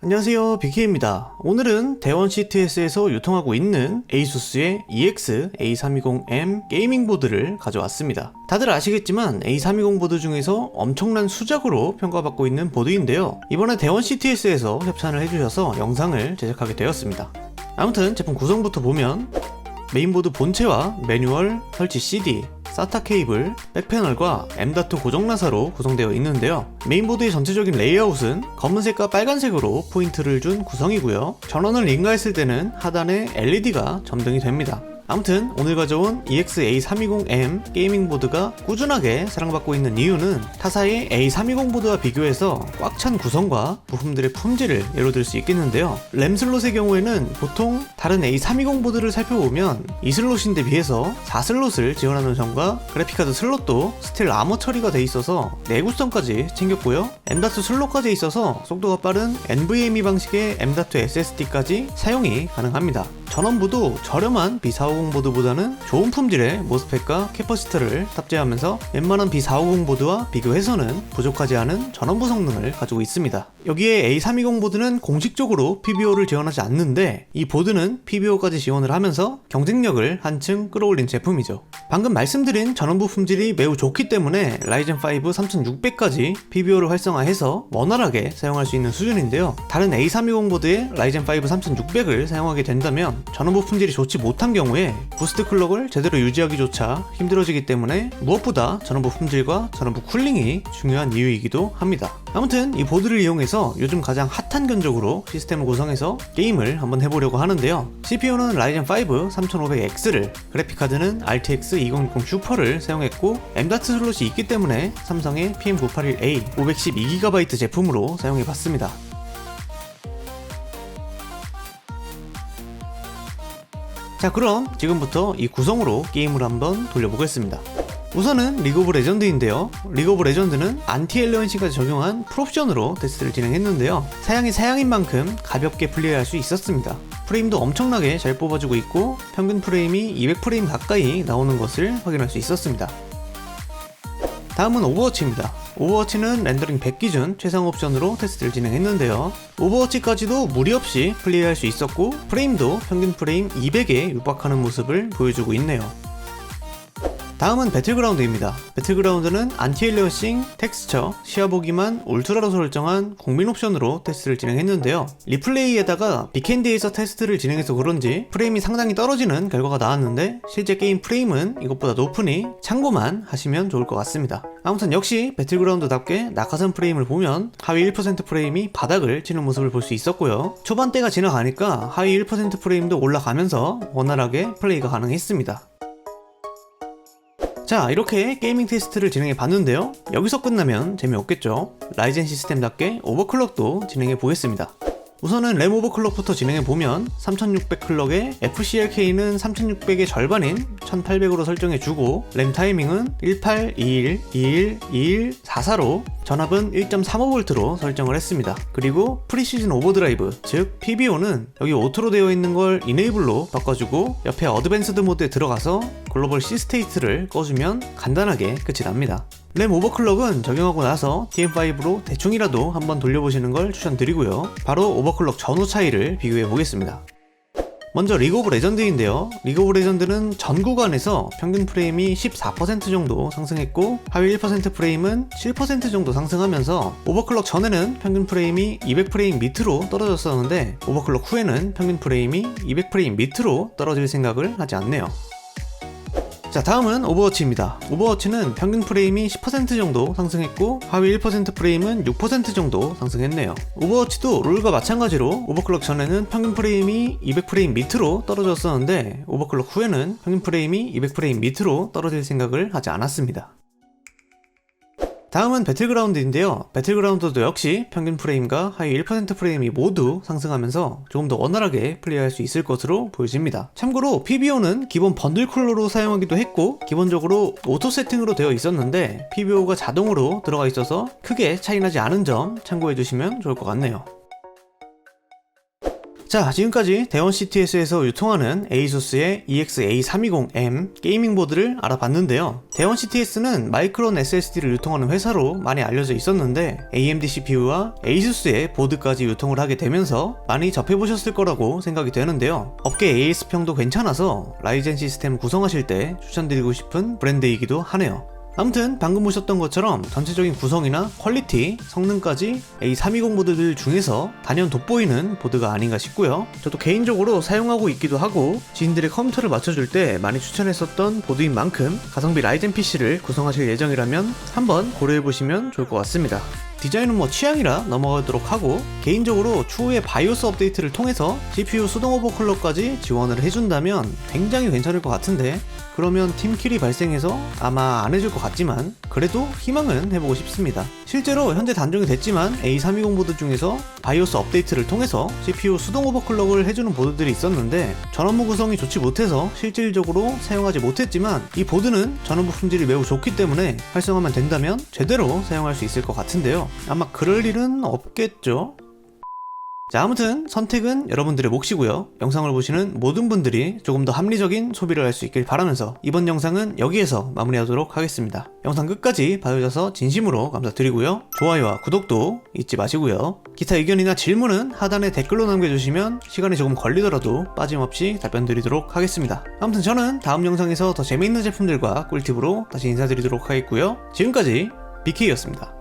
안녕하세요, BK입니다. 오늘은 대원 CTS에서 유통하고 있는 ASUS의 EX A320M 게이밍 보드를 가져왔습니다. 다들 아시겠지만 A320 보드 중에서 엄청난 수작으로 평가받고 있는 보드인데요. 이번에 대원 CTS에서 협찬을 해주셔서 영상을 제작하게 되었습니다. 아무튼 제품 구성부터 보면 메인보드 본체와 매뉴얼, 설치 CD, SATA 케이블, 백패널과 M.2 고정 나사로 구성되어 있는데요. 메인보드의 전체적인 레이아웃은 검은색과 빨간색으로 포인트를 준 구성이고요. 전원을 인가했을 때는 하단에 LED가 점등이 됩니다. 아무튼 오늘 가져온 EX A320M 게이밍 보드가 꾸준하게 사랑받고 있는 이유는 타사의 A320 보드와 비교해서 꽉 찬 구성과 부품들의 품질을 예로 들 수 있겠는데요. 램 슬롯의 경우에는 보통 다른 A320 보드를 살펴보면 2슬롯인데 비해서 4슬롯을 지원하는 점과 그래픽카드 슬롯도 스틸 아머 처리가 돼 있어서 내구성까지 챙겼고요. M.2 슬롯까지 있어서 속도가 빠른 NVMe 방식의 M.2 SSD까지 사용이 가능합니다. 전원부도 저렴한 B450 보드보다는 좋은 품질의 모스펫과 캐퍼시터를 탑재하면서 웬만한 B450 보드와 비교해서는 부족하지 않은 전원부 성능을 가지고 있습니다. 여기에 A320 보드는 공식적으로 PBO를 지원하지 않는데 이 보드는 PBO까지 지원을 하면서 경쟁력을 한층 끌어올린 제품이죠. 방금 말씀드린 전원부 품질이 매우 좋기 때문에 라이젠 5 3600까지 PBO를 활성화해서 원활하게 사용할 수 있는 수준인데요. 다른 A320 보드에 라이젠 5 3600을 사용하게 된다면 전원부 품질이 좋지 못한 경우에 부스트 클럭을 제대로 유지하기조차 힘들어지기 때문에 무엇보다 전원부 품질과 전원부 쿨링이 중요한 이유이기도 합니다. 아무튼 이 보드를 이용해서 요즘 가장 핫한 견적으로 시스템을 구성해서 게임을 한번 해보려고 하는데요. CPU는 라이젠 5 3500X를, 그래픽카드는 RTX 2060 슈퍼를 사용했고 M.2 슬롯이 있기 때문에 삼성의 PM981A 512GB 제품으로 사용해봤습니다. 자, 그럼 지금부터 이 구성으로 게임을 한번 돌려보겠습니다. 우선은 리그 오브 레전드인데요. 리그 오브 레전드는 안티 엘리언시까지 적용한 풀옵션으로 테스트를 진행했는데요. 사양이 사양인 만큼 가볍게 플레이할 수 있었습니다. 프레임도 엄청나게 잘 뽑아주고 있고 평균 프레임이 200프레임 가까이 나오는 것을 확인할 수 있었습니다. 다음은 오버워치입니다. 오버워치는 렌더링 100 기준 최상 옵션으로 테스트를 진행했는데요. 오버워치까지도 무리 없이 플레이할 수 있었고 프레임도 평균 프레임 200에 육박하는 모습을 보여주고 있네요. 다음은 배틀그라운드입니다. 배틀그라운드는 안티엘리어싱, 텍스처, 시야보기만 울트라로 설정한 국민 옵션으로 테스트를 진행했는데요. 리플레이에다가 빅핸디에서 테스트를 진행해서 그런지 프레임이 상당히 떨어지는 결과가 나왔는데 실제 게임 프레임은 이것보다 높으니 참고만 하시면 좋을 것 같습니다. 아무튼 역시 배틀그라운드답게 낙하산 프레임을 보면 하위 1% 프레임이 바닥을 치는 모습을 볼 수 있었고요. 초반대가 지나가니까 하위 1% 프레임도 올라가면서 원활하게 플레이가 가능했습니다. 자, 이렇게 게이밍 테스트를 진행해 봤는데요. 여기서 끝나면 재미없겠죠. 라이젠 시스템답게 오버클럭도 진행해 보겠습니다. 우선은 램 오버클럭부터 진행해 보면 3600 클럭에 FCLK는 3600의 절반인 1800으로 설정해 주고 램 타이밍은 18, 21, 21, 21, 44로 전압은 1.35V로 설정을 했습니다. 그리고 프리시즌 오버드라이브, 즉 PBO는 여기 오토로 되어 있는 걸 이네이블로 바꿔주고 옆에 어드밴스드 모드에 들어가서 글로벌 C 스테이트를 꺼주면 간단하게 끝이 납니다. 램 오버클럭은 적용하고 나서 TM5로 대충이라도 한번 돌려보시는 걸 추천드리고요. 바로 오버클럭 전후 차이를 비교해 보겠습니다. 먼저 리그 오브 레전드인데요. 리그 오브 레전드는 전 구간에서 평균 프레임이 14% 정도 상승했고 하위 1% 프레임은 7% 정도 상승하면서 오버클럭 전에는 평균 프레임이 200프레임 밑으로 떨어졌었는데 오버클럭 후에는 평균 프레임이 200프레임 밑으로 떨어질 생각을 하지 않네요. 자, 다음은 오버워치입니다. 오버워치는 평균 프레임이 10% 정도 상승했고 하위 1% 프레임은 6% 정도 상승했네요. 오버워치도 롤과 마찬가지로 오버클럭 전에는 평균 프레임이 200프레임 밑으로 떨어졌었는데 오버클럭 후에는 평균 프레임이 200프레임 밑으로 떨어질 생각을 하지 않았습니다. 다음은 배틀그라운드인데요. 배틀그라운드도 역시 평균 프레임과 하위 1% 프레임이 모두 상승하면서 조금 더 원활하게 플레이할 수 있을 것으로 보여집니다. 참고로 PBO는 기본 번들 쿨러로 사용하기도 했고 기본적으로 오토 세팅으로 되어 있었는데 PBO가 자동으로 들어가 있어서 크게 차이나지 않은 점 참고해 주시면 좋을 것 같네요. 자, 지금까지 대원 CTS에서 유통하는 ASUS의 EX-A320M 게이밍 보드를 알아봤는데요. 대원 CTS는 마이크론 SSD를 유통하는 회사로 많이 알려져 있었는데 AMD CPU와 ASUS의 보드까지 유통을 하게 되면서 많이 접해보셨을 거라고 생각이 되는데요. 업계 AS평도 괜찮아서 라이젠 시스템 구성하실 때 추천드리고 싶은 브랜드이기도 하네요. 아무튼 방금 보셨던 것처럼 전체적인 구성이나 퀄리티, 성능까지 A320 보드들 중에서 단연 돋보이는 보드가 아닌가 싶고요. 저도 개인적으로 사용하고 있기도 하고 지인들의 컴퓨터를 맞춰줄 때 많이 추천했었던 보드인 만큼 가성비 라이젠 PC를 구성하실 예정이라면 한번 고려해보시면 좋을 것 같습니다. 디자인은 취향이라 넘어가도록 하고, 개인적으로 추후에 바이오스 업데이트를 통해서 CPU 수동 오버클럭까지 지원을 해준다면 굉장히 괜찮을 것 같은데, 그러면 팀킬이 발생해서 아마 안 해줄 것 같지만 그래도 희망은 해보고 싶습니다. 실제로 현재 단종이 됐지만 A320 보드 중에서 바이오스 업데이트를 통해서 CPU 수동 오버클럭을 해주는 보드들이 있었는데 전원부 구성이 좋지 못해서 실질적으로 사용하지 못했지만, 이 보드는 전원부 품질이 매우 좋기 때문에 활성화만 된다면 제대로 사용할 수 있을 것 같은데요. 아마 그럴 일은 없겠죠? 자, 아무튼 선택은 여러분들의 몫이고요. 영상을 보시는 모든 분들이 조금 더 합리적인 소비를 할 수 있길 바라면서 이번 영상은 여기에서 마무리하도록 하겠습니다. 영상 끝까지 봐주셔서 진심으로 감사드리고요. 좋아요와 구독도 잊지 마시고요. 기타 의견이나 질문은 하단에 댓글로 남겨주시면 시간이 조금 걸리더라도 빠짐없이 답변 드리도록 하겠습니다. 아무튼 저는 다음 영상에서 더 재미있는 제품들과 꿀팁으로 다시 인사드리도록 하겠고요. 지금까지 BK였습니다.